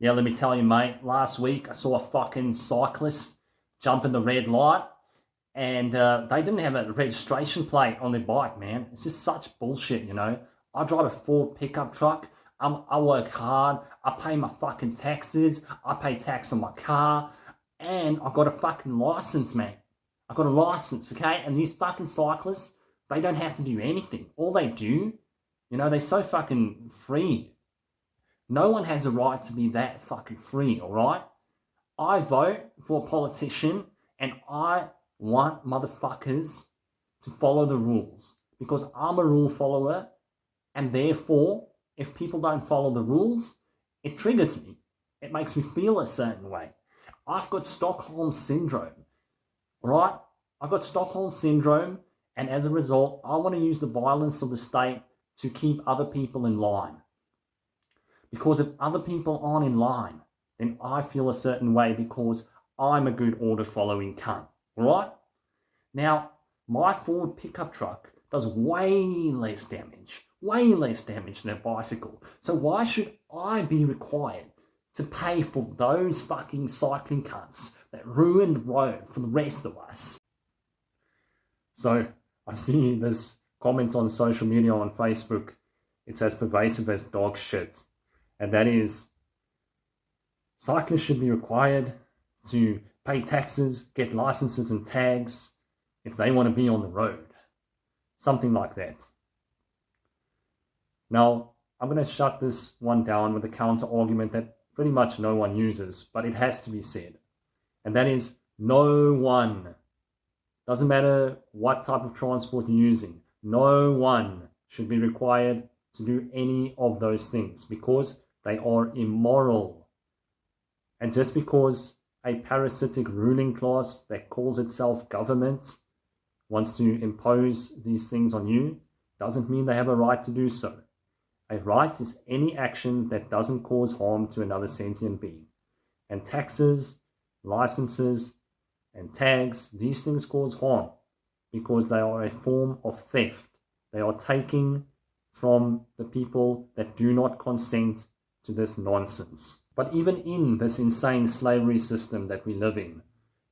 Yeah, let me tell you, mate, last week I saw a fucking cyclist jump in the red light and they didn't have a registration plate on their bike, man. It's just such bullshit, you know. I drive a Ford pickup truck. I work hard. I pay my fucking taxes. I pay tax on my car. And I got a fucking license, man. I got a license, okay? And these fucking cyclists, they don't have to do anything. All they do, you know, they're so fucking free. No one has a right to be that fucking free, all right? I vote for a politician and I want motherfuckers to follow the rules because I'm a rule follower, and therefore, if people don't follow the rules, it triggers me. It makes me feel a certain way. I've got Stockholm syndrome, all right? I've got Stockholm syndrome, and as a result, I want to use the violence of the state to keep other people in line. Because if other people aren't in line, then I feel a certain way because I'm a good order following cunt, all right? Now, my Ford pickup truck does way less damage than a bicycle. So why should I be required to pay for those fucking cycling cunts that ruin the road for the rest of us? So I see this comment on social media on Facebook. It's as pervasive as dog shit. And that is, cyclists should be required to pay taxes, get licenses and tags if they want to be on the road. Something like that. Now, I'm going to shut this one down with a counter argument that pretty much no one uses, but it has to be said. And that is, no one, doesn't matter what type of transport you're using, no one should be required to do any of those things because they are immoral. And just because a parasitic ruling class that calls itself government wants to impose these things on you, doesn't mean they have a right to do so. A right is any action that doesn't cause harm to another sentient being. And taxes, licenses, and tags, these things cause harm because they are a form of theft. They are taking from the people that do not consent to this nonsense. But even in this insane slavery system that we live in,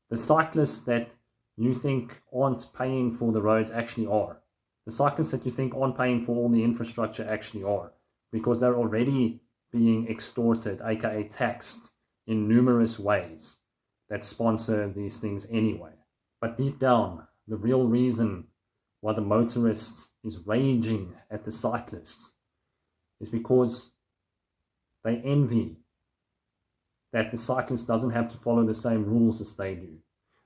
the cyclists that you think aren't paying for the roads actually are. The cyclists that you think aren't paying for all the infrastructure actually are, because they're already being extorted, aka taxed, in numerous ways that sponsor these things anyway. But deep down, the real reason why the motorist is raging at the cyclists is because they envy that the cyclist doesn't have to follow the same rules as they do.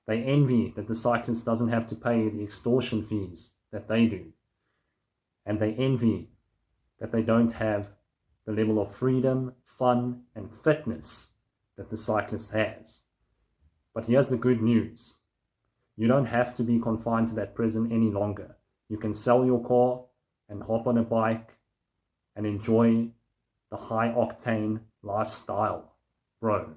They envy that the cyclist doesn't have to pay the extortion fees that they do. And they envy that they don't have the level of freedom, fun, and fitness that the cyclist has. But here's the good news. You don't have to be confined to that prison any longer. You can sell your car and hop on a bike and enjoy the high-octane lifestyle, bro.